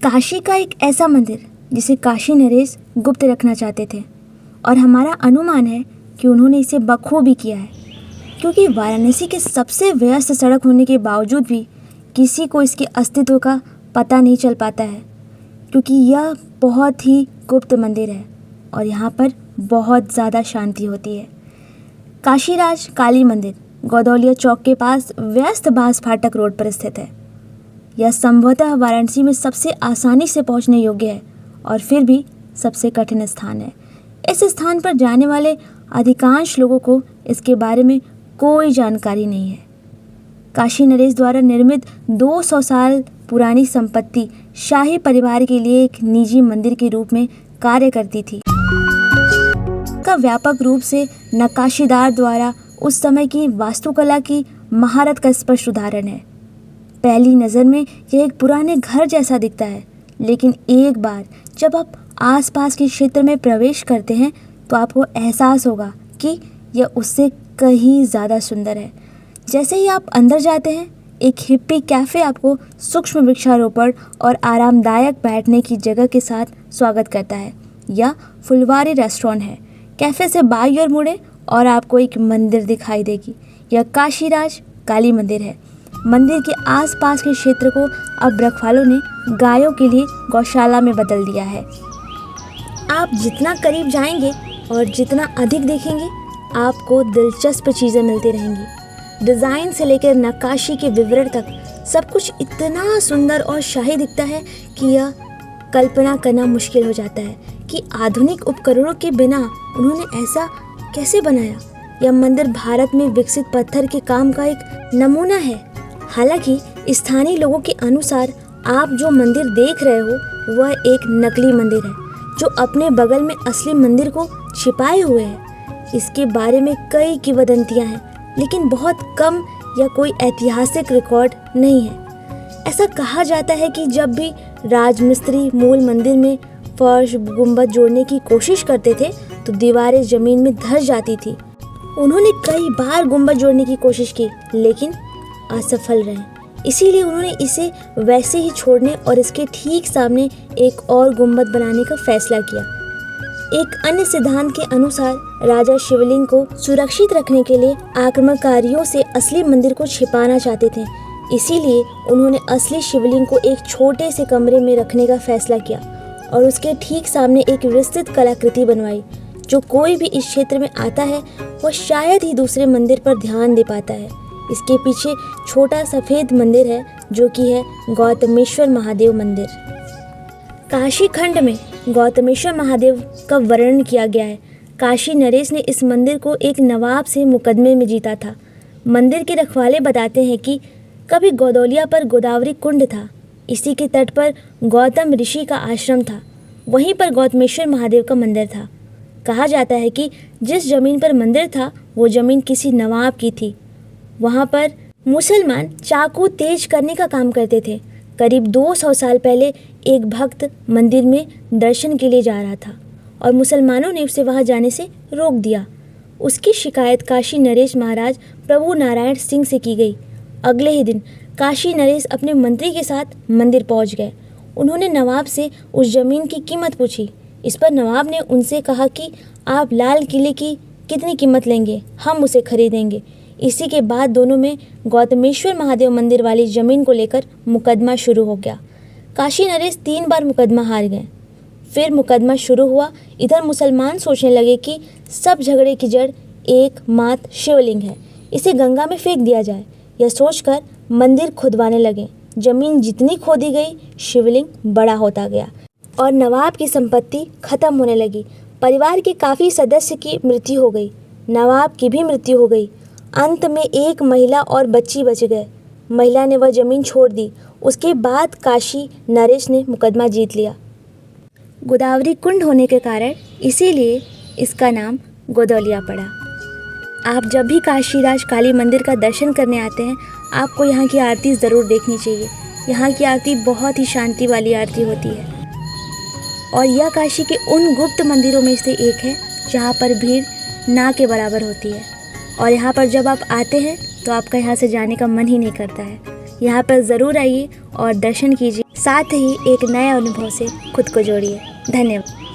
काशी का एक ऐसा मंदिर जिसे काशी नरेश गुप्त रखना चाहते थे और हमारा अनुमान है कि उन्होंने इसे बखूबी किया है, क्योंकि वाराणसी के सबसे व्यस्त सड़क होने के बावजूद भी किसी को इसके अस्तित्व का पता नहीं चल पाता है, क्योंकि यह बहुत ही गुप्त मंदिर है और यहाँ पर बहुत ज़्यादा शांति होती है। काशीराज काली मंदिर गौदौलिया चौक के पास व्यस्त बांस फाटक रोड पर स्थित है। यह संभवतः वाराणसी में सबसे आसानी से पहुंचने योग्य है और फिर भी सबसे कठिन स्थान है। इस स्थान पर जाने वाले अधिकांश लोगों को इसके बारे में कोई जानकारी नहीं है। काशी नरेश द्वारा निर्मित 200 साल पुरानी संपत्ति शाही परिवार के लिए एक निजी मंदिर के रूप में कार्य करती थी। का व्यापक रूप से नक्काशीदार द्वारा उस समय की वास्तुकला की महारत का स्पष्ट उदाहरण है। पहली नज़र में यह एक पुराने घर जैसा दिखता है, लेकिन एक बार जब आप आसपास के क्षेत्र में प्रवेश करते हैं तो आपको एहसास होगा कि यह उससे कहीं ज़्यादा सुंदर है। जैसे ही आप अंदर जाते हैं, एक हिप्पी कैफ़े आपको सूक्ष्म वृक्षारोपण और आरामदायक बैठने की जगह के साथ स्वागत करता है। यह फुलवारी रेस्टोरेंट है। कैफ़े से बाईं ओर मुड़े और आपको एक मंदिर दिखाई देगी। यह काशीराज काली मंदिर है। मंदिर के आसपास के क्षेत्र को अब रखवालों ने गायों के लिए गौशाला में बदल दिया है। आप जितना करीब जाएंगे और जितना अधिक देखेंगे, आपको दिलचस्प चीज़ें मिलती रहेंगी। डिज़ाइन से लेकर नक्काशी के विवरण तक सब कुछ इतना सुंदर और शाही दिखता है कि यह कल्पना करना मुश्किल हो जाता है कि आधुनिक उपकरणों के बिना उन्होंने ऐसा कैसे बनाया। यह मंदिर भारत में विकसित पत्थर के काम का एक नमूना है। हालांकि स्थानीय लोगों के अनुसार आप जो मंदिर देख रहे हो वह एक नकली मंदिर है जो अपने बगल में असली मंदिर को छिपाए हुए है। इसके बारे में कई किंवदंतियां हैं, लेकिन बहुत कम या कोई ऐतिहासिक रिकॉर्ड नहीं है। ऐसा कहा जाता है कि जब भी राजमिस्त्री मूल मंदिर में फर्श गुंबद जोड़ने की कोशिश करते थे तो दीवारें जमीन में धंस जाती थी। उन्होंने कई बार गुंबद जोड़ने की कोशिश की, लेकिन असफल रहे। इसीलिए उन्होंने इसे वैसे ही छोड़ने और इसके ठीक सामने एक और गुंबद बनाने का फैसला किया। एक अन्य सिद्धांत के अनुसार राजा शिवलिंग को सुरक्षित रखने के लिए आक्रमणकारियों से असली मंदिर को छिपाना चाहते थे। इसीलिए उन्होंने असली शिवलिंग को एक छोटे से कमरे में रखने का फैसला किया और उसके ठीक सामने एक विस्तृत कलाकृति बनवाई। जो कोई भी इस क्षेत्र में आता है वह शायद ही दूसरे मंदिर पर ध्यान दे पाता है। इसके पीछे छोटा सफ़ेद मंदिर है जो कि है गौतमेश्वर महादेव मंदिर। काशी खंड में गौतमेश्वर महादेव का वर्णन किया गया है। काशी नरेश ने इस मंदिर को एक नवाब से मुकदमे में जीता था। मंदिर के रखवाले बताते हैं कि कभी गौदौलिया पर गोदावरी कुंड था। इसी के तट पर गौतम ऋषि का आश्रम था। वहीं पर गौतमेश्वर महादेव का मंदिर था। कहा जाता है कि जिस जमीन पर मंदिर था वो जमीन किसी नवाब की थी। वहाँ पर मुसलमान चाकू तेज करने का काम करते थे। करीब 200 साल पहले एक भक्त मंदिर में दर्शन के लिए जा रहा था और मुसलमानों ने उसे वहाँ जाने से रोक दिया। उसकी शिकायत काशी नरेश महाराज प्रभु नारायण सिंह से की गई। अगले ही दिन काशी नरेश अपने मंत्री के साथ मंदिर पहुँच गए। उन्होंने नवाब से उस जमीन की कीमत पूछी। इस पर नवाब ने उनसे कहा कि आप लाल किले की कितनी कीमत लेंगे, हम उसे खरीदेंगे। इसी के बाद दोनों में गौतमेश्वर महादेव मंदिर वाली ज़मीन को लेकर मुकदमा शुरू हो गया। काशी नरेश 3 बार मुकदमा हार गए। फिर मुकदमा शुरू हुआ। इधर मुसलमान सोचने लगे कि सब झगड़े की जड़ एक मात्र शिवलिंग है, इसे गंगा में फेंक दिया जाए। यह सोचकर मंदिर खुदवाने लगे। ज़मीन जितनी खोदी गई शिवलिंग बड़ा होता गया और नवाब की संपत्ति खत्म होने लगी। परिवार के काफ़ी सदस्य की मृत्यु हो गई। नवाब की भी मृत्यु हो गई। अंत में एक महिला और बच्ची बच गए। महिला ने वह ज़मीन छोड़ दी। उसके बाद काशी नरेश ने मुकदमा जीत लिया। गोदावरी कुंड होने के कारण इसीलिए इसका नाम गोदौलिया पड़ा। आप जब भी काशीराज काली मंदिर का दर्शन करने आते हैं, आपको यहाँ की आरती ज़रूर देखनी चाहिए। यहाँ की आरती बहुत ही शांति वाली आरती होती है और यह काशी के उन गुप्त मंदिरों में से एक है जहाँ पर भीड़ ना के बराबर होती है। और यहाँ पर जब आप आते हैं तो आपका यहाँ से जाने का मन ही नहीं करता है। यहाँ पर ज़रूर आइए और दर्शन कीजिए। साथ ही एक नए अनुभव से खुद को जोड़िए। धन्यवाद।